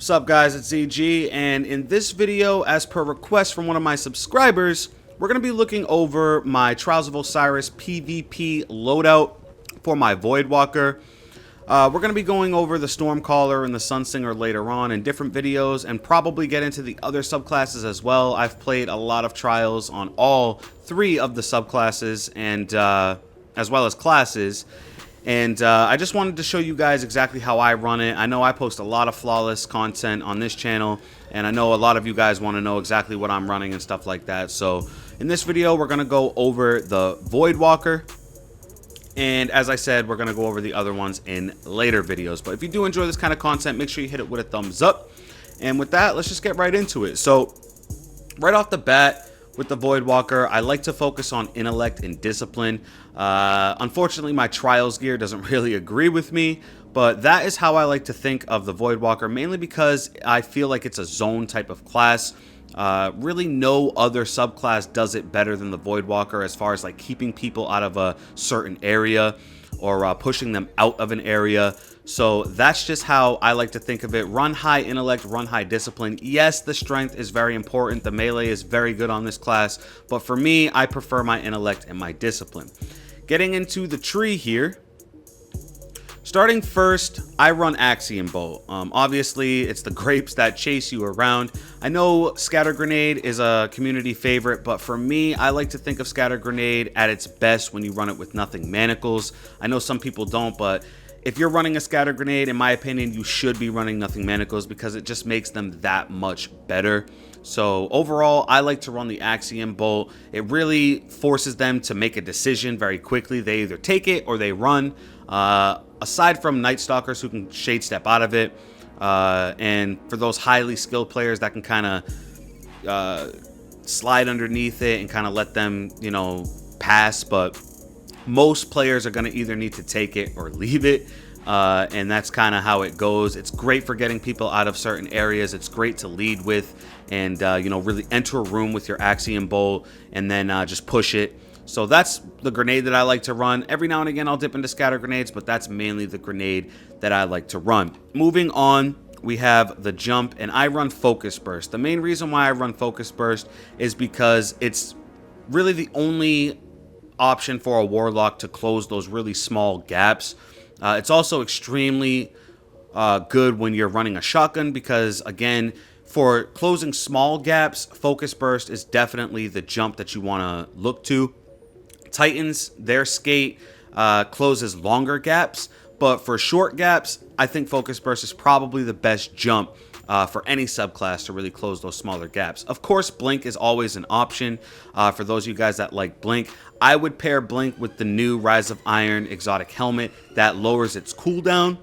What's up, guys? It's ZG, and in this video, as per request from one of my subscribers, we're going to be looking over my Trials of Osiris PvP loadout for my Voidwalker. We're going to be going over the Stormcaller and the Sunsinger later on in different videos, and probably get into the other subclasses as well. I've played a lot of Trials on all three of the subclasses, and as well as classes. And I just wanted to show you guys exactly how I run it. I know I post a lot of flawless content on this channel, and I know a lot of you guys want to know exactly what I'm running and stuff like that. So in this video, we're going to go over the Voidwalker. And as I said, we're going to go over the other ones in later videos. But if you do enjoy this kind of content, make sure you hit it with a thumbs up. And with that, let's just get right into it. So right off the bat, with the Voidwalker, I like to focus on intellect and discipline. Unfortunately, my Trials gear doesn't really agree with me, but that is how I like to think of the Voidwalker, mainly because I feel like it's a zone type of class. Really no other subclass does it better than the Voidwalker as far as like keeping people out of a certain area or pushing them out of an area. So that's just how I like to think of it. Run high intellect, run high discipline. Yes, the strength is very important. The melee is very good on this class, but for me, I prefer my intellect and my discipline. Getting into the tree here. Starting first, I run Axiom Bolt. Obviously, it's the grapes that chase you around. I know Scatter Grenade is a community favorite, but for me, I like to think of Scatter Grenade at its best when you run it with nothing manacles. I know some people don't, but if you're running a Scatter Grenade, in my opinion, you should be running nothing manacles because it just makes them that much better. So overall, I like to run the Axiom Bolt. It really forces them to make a decision very quickly. They either take it or they run. Aside from Night Stalkers who can shade step out of it, and for those highly skilled players that can kind of slide underneath it and kind of let them, you know, pass, but most players are going to either need to take it or leave it, and that's kind of how it goes. It's great for getting people out of certain areas. It's great to lead with and, you know, really enter a room with your Axiom Bolt and then just push it. So that's the grenade that I like to run. Every now and again, I'll dip into Scatter Grenades, but that's mainly the grenade that I like to run. Moving on, we have the Jump, and I run Focus Burst. The main reason why I run Focus Burst is because it's really the only option for a Warlock to close those really small gaps. It's also extremely good when you're running a shotgun because, again, for closing small gaps, Focus Burst is definitely the jump that you want to look to. Titans, their skate closes longer gaps, but for short gaps, I think Focus Burst is probably the best jump for any subclass to really close those smaller gaps. Of course, Blink is always an option for those of you guys that like Blink. I would pair Blink with the new Rise of Iron exotic helmet that lowers its cooldown,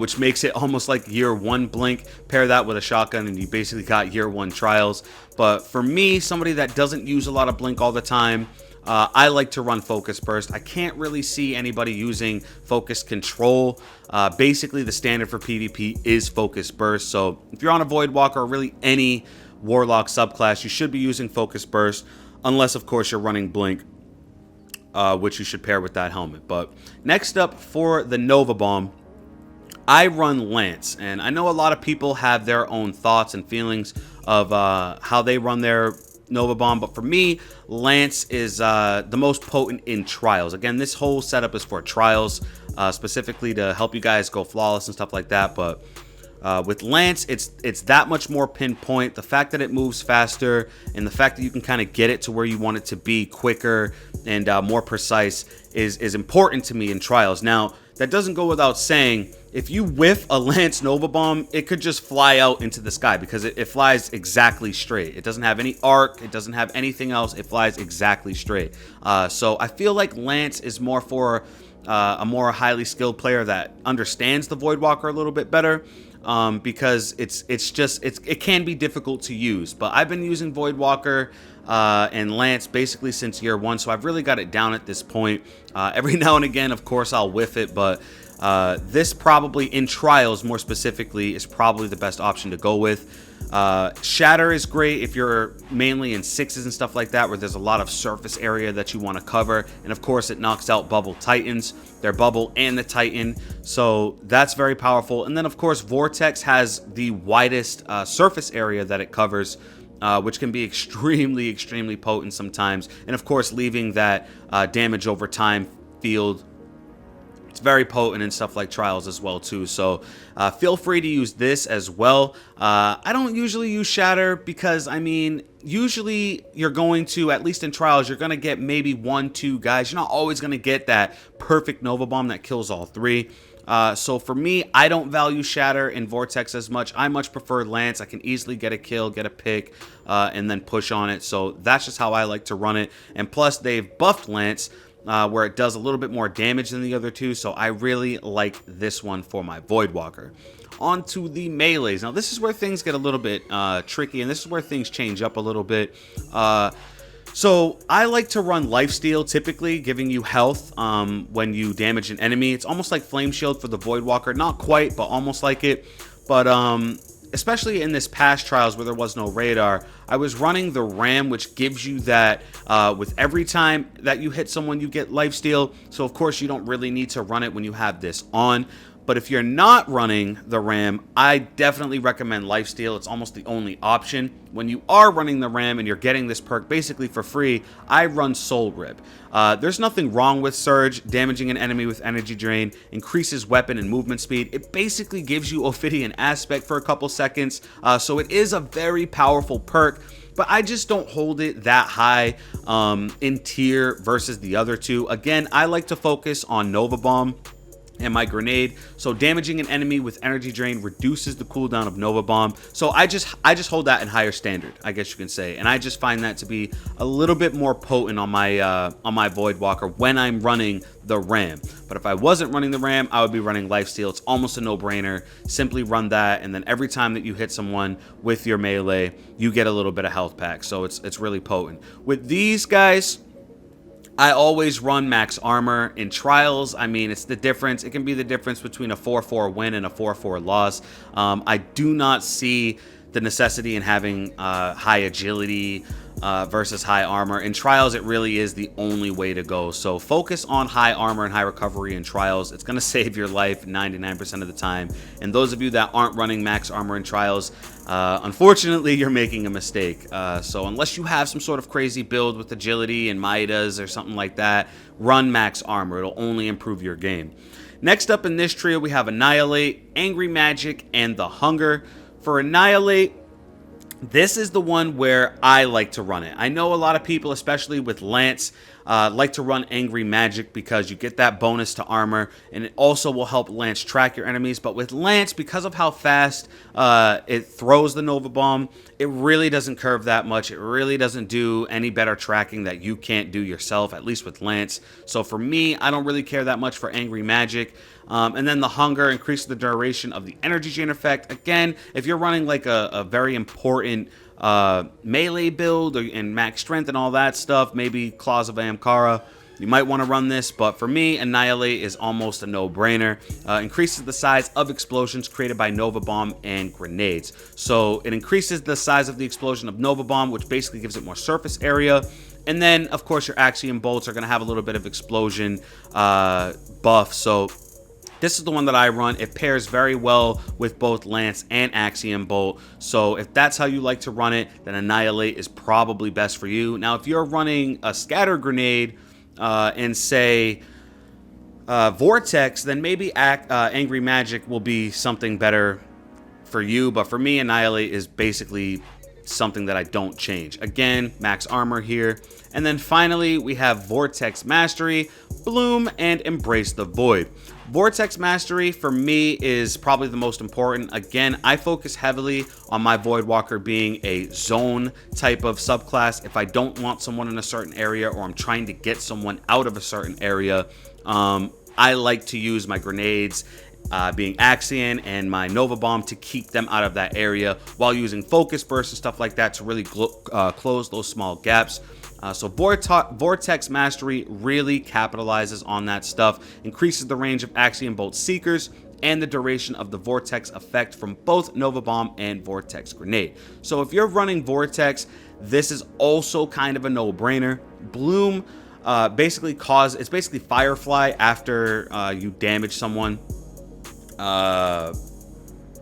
which makes it almost like year one Blink. Pair that with a shotgun and you basically got year one Trials. But for me, somebody that doesn't use a lot of Blink all the time, I like to run Focus Burst. I can't really see anybody using Focus Control. Basically, the standard for PvP is Focus Burst. So if you're on a Voidwalker or really any Warlock subclass, you should be using Focus Burst. Unless, of course, you're running Blink, which you should pair with that helmet. But next up for the Nova Bomb, I run Lance. And I know a lot of people have their own thoughts and feelings of how they run their Nova Bomb, but for me, Lance is the most potent in Trials. Again, this whole setup is for Trials, specifically to help you guys go flawless and stuff like that. But with Lance, it's that much more pinpoint. The fact that it moves faster and the fact that you can kind of get it to where you want it to be quicker and more precise is important to me in Trials. Now, that doesn't go without saying, if you whiff a Lance Nova Bomb, it could just fly out into the sky because it flies exactly straight. It doesn't have any arc. It doesn't have anything else. It flies exactly straight. So I feel like Lance is more for a more highly skilled player that understands the Voidwalker a little bit better, because it can be difficult to use. But I've been using Voidwalker and Lance basically since year one, so I've really got it down at this point. Every now and again, of course, I'll whiff it, but This probably in trials more specifically is probably the best option to go with. Shatter is great if you're mainly in 6s and stuff like that, where there's a lot of surface area that you want to cover. And of course, it knocks out bubble titans, their bubble and the titan. So that's very powerful. And then of course, Vortex has the widest surface area that it covers, which can be extremely potent sometimes. And of course, leaving that damage over time field. It's very potent in stuff like trials as well too, so feel free to use this as well. I don't usually use Shatter because, I mean, usually you're going to, at least in trials, you're going to get maybe 1-2 guys. You're not always going to get that perfect Nova Bomb that kills all 3. So for me, I don't value Shatter in Vortex as much. I much prefer Lance. I can easily get a kill, get a pick, and then push on it. So that's just how I like to run it. And plus, they've buffed Lance, where it does a little bit more damage than the other 2, so I really like this one for my Voidwalker. On to the melees. Now, this is where things get a little bit tricky, and this is where things change up a little bit. So I like to run lifesteal, typically giving you health when you damage an enemy. It's almost like Flame Shield for the Voidwalker. Not quite, but almost like it. But especially in this past trials where there was no radar, I was running the Ram, which gives you that with every time that you hit someone, you get lifesteal. So of course you don't really need to run it when you have this on. But if you're not running the Ram, I definitely recommend lifesteal. It's almost the only option. When you are running the Ram and you're getting this perk basically for free, I run Soul Rip. There's nothing wrong with Surge. Damaging an enemy with energy drain increases weapon and movement speed. It basically gives you Ophidian aspect for a couple seconds. So it is a very powerful perk, but I just don't hold it that high in tier versus the other 2. Again, I like to focus on Nova Bomb and my grenade. So damaging an enemy with energy drain reduces the cooldown of Nova Bomb. So I just hold that in higher standard, I guess you can say. And I just find that to be a little bit more potent on my Voidwalker when I'm running the Ram. But if I wasn't running the Ram, I would be running lifesteal. It's almost a no-brainer. Simply run that, and then every time that you hit someone with your melee, you get a little bit of health pack. So it's really potent. With these guys, I always run max armor in trials. I mean, it's the difference. It can be the difference between a 4-4 win and a 4-4 loss. I do not see the necessity in having high agility versus high armor. In trials, it really is the only way to go. So focus on high armor and high recovery in trials. It's going to save your life 99% of the time. And those of you that aren't running max armor in trials, unfortunately, you're making a mistake. So unless you have some sort of crazy build with agility and Midas or something like that, run max armor. It'll only improve your game. Next up in this trio, we have Annihilate, Angry Magic, and the Hunger. For Annihilate, this is the one where I like to run it. I know a lot of people, especially with Lance, like to run Angry Magic because you get that bonus to armor, and it also will help Lance track your enemies. But with Lance, because of how fast it throws the Nova Bomb, it really doesn't curve that much. It really doesn't do any better tracking that you can't do yourself, at least with Lance. So for me, I don't really care that much for Angry Magic. And then the Hunger increases the duration of the energy chain effect. Again, if you're running like a very important melee build and max strength and all that stuff, maybe Claws of Amkara, you might want to run this. But for me, Annihilate is almost a no-brainer. Increases the size of explosions created by Nova Bomb and grenades. So it increases the size of the explosion of Nova Bomb, which basically gives it more surface area. And then, of course, your Axiom Bolts are going to have a little bit of explosion buff. So this is the one that I run. It pairs very well with both Lance and Axiom Bolt. So if that's how you like to run it, then Annihilate is probably best for you. Now, if you're running a Scatter Grenade and say Vortex, then maybe Angry Magic will be something better for you. But for me, Annihilate is basically something that I don't change. Again, max armor here. And then finally, we have Vortex Mastery, Bloom, and Embrace the Void. Vortex Mastery for me is probably the most important. Again, I focus heavily on my Voidwalker being a zone type of subclass. If I don't want someone in a certain area, or I'm trying to get someone out of a certain area, I like to use my grenades, being Axion, and my Nova Bomb to keep them out of that area, while using Focus Burst and stuff like that to really close those small gaps. So Vortex Mastery really capitalizes on that stuff, increases the range of Axiom Bolt Seekers, and the duration of the Vortex effect from both Nova Bomb and Vortex Grenade. So if you're running Vortex, this is also kind of a no-brainer. Bloom it's basically Firefly after you damage someone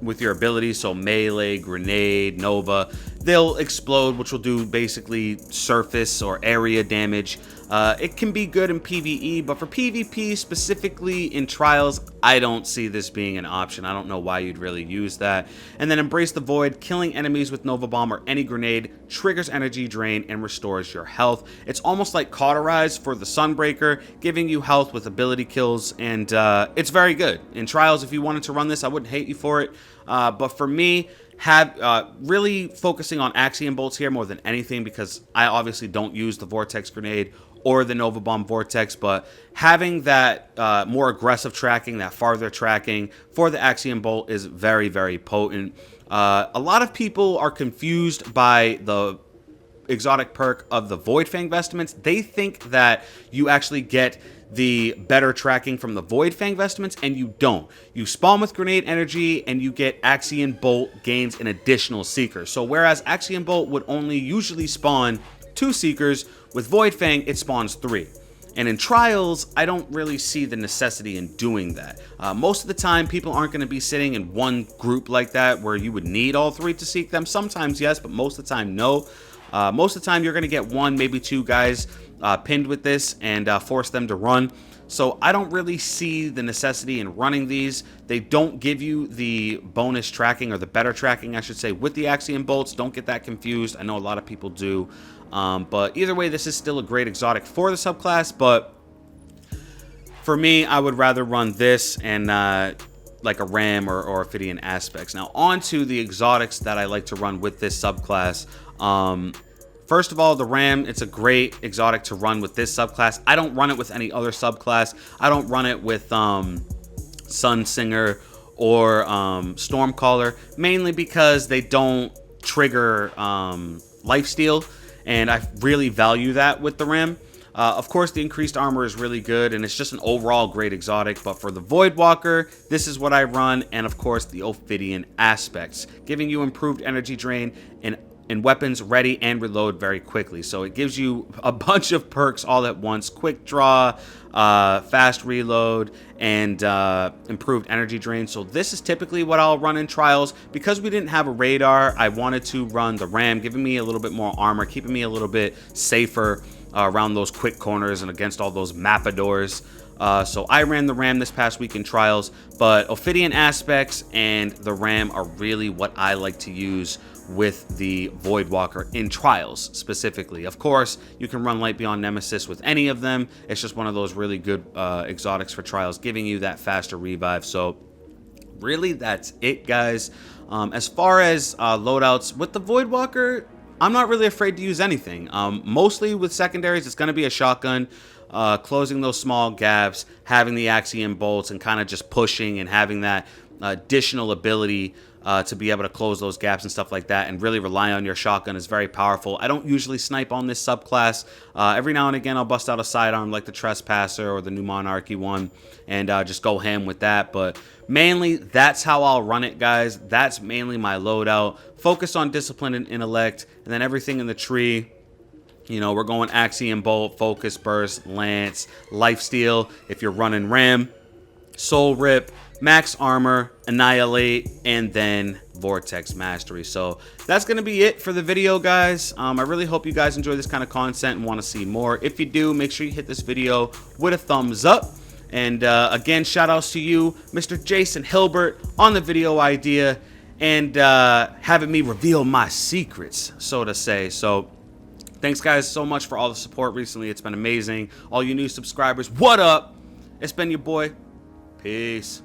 with your abilities. So Melee, Grenade, Nova, they'll explode, which will do basically surface or area damage. It can be good in PvE, but for PvP, specifically in Trials, I don't see this being an option. I don't know why you'd really use that. And then Embrace the Void, killing enemies with Nova Bomb or any grenade triggers energy drain and restores your health. It's almost like Cauterize for the Sunbreaker, giving you health with ability kills, and it's very good. In Trials, if you wanted to run this, I wouldn't hate you for it. But for me, really focusing on Axiom Bolts here more than anything, because I obviously don't use the Vortex Grenade or the Nova Bomb Vortex, but having that more aggressive tracking, that farther tracking for the Axiom Bolt is very, very potent. A lot of people are confused by the exotic perk of the Void Fang Vestments. They think that you actually get the better tracking from the Void Fang Vestments, and you don't. You spawn with Grenade Energy, and you get Axiom Bolt gains an additional Seeker. So whereas Axiom Bolt would only usually spawn 2 Seekers, with Void Fang, it spawns 3. And in Trials, I don't really see the necessity in doing that. Most of the time, people aren't going to be sitting in one group like that where you would need all 3 to seek them. Sometimes, yes, but most of the time, no. Most of the time, you're going to get 1, maybe 2 guys pinned with this and force them to run. So I don't really see the necessity in running these. They don't give you the bonus tracking, or the better tracking, I should say, with the Axiom Bolts. Don't get that confused. I know a lot of people do. But either way, this is still a great exotic for the subclass. But for me, I would rather run this and like a Ram or Ophidian Aspects. Now, on to the exotics that I like to run with this subclass. First of all, the Ram, it's a great exotic to run with this subclass. I don't run it with any other subclass. I don't run it with Sunsinger or Stormcaller, mainly because they don't trigger lifesteal, and I really value that with the Ram. Of course, the increased armor is really good, and it's just an overall great exotic. But for the Voidwalker, this is what I run, and of course, the Ophidian Aspects, giving you improved energy drain and weapons ready and reload very quickly. So it gives you a bunch of perks all at once: quick draw, fast reload, and improved energy drain. So this is typically what I'll run in Trials. Because we didn't have a radar, I wanted to run the Ram, giving me a little bit more armor, keeping me a little bit safer around those quick corners and against all those Mapadors. So I ran the Ram this past week in Trials, but Ophidian Aspects and the Ram are really what I like to use with the Voidwalker in Trials specifically. Of course, you can run Light Beyond Nemesis with any of them. It's just one of those really good exotics for Trials, giving you that faster revive. So really, that's it, guys. As far as loadouts with the Voidwalker, I'm not really afraid to use anything. Mostly with secondaries, it's going to be a shotgun. Closing those small gaps, having the Axiom Bolts, and kind of just pushing and having that additional ability to be able to close those gaps and stuff like that, and really rely on your shotgun is very powerful. I don't usually snipe on this subclass. Every now and again, I'll bust out a sidearm like the Trespasser or the New Monarchy one and just go ham with that. But mainly, that's how I'll run it, guys. That's mainly my loadout. Focus on Discipline and Intellect, and then everything in the tree. You know, we're going Axiom Bolt, Focus Burst, Lance, Lifesteal if you're running Ram, Soul Rip, Max Armor, Annihilate, and then Vortex Mastery. So that's going to be it for the video, guys. I really hope you guys enjoy this kind of content and want to see more. If you do, make sure you hit this video with a thumbs up. And again, shout outs to you, Mr. Jason Hilbert, on the video idea and having me reveal my secrets, so to say. So thanks, guys, so much for all the support recently. It's been amazing. All you new subscribers, what up? It's been your boy. Peace.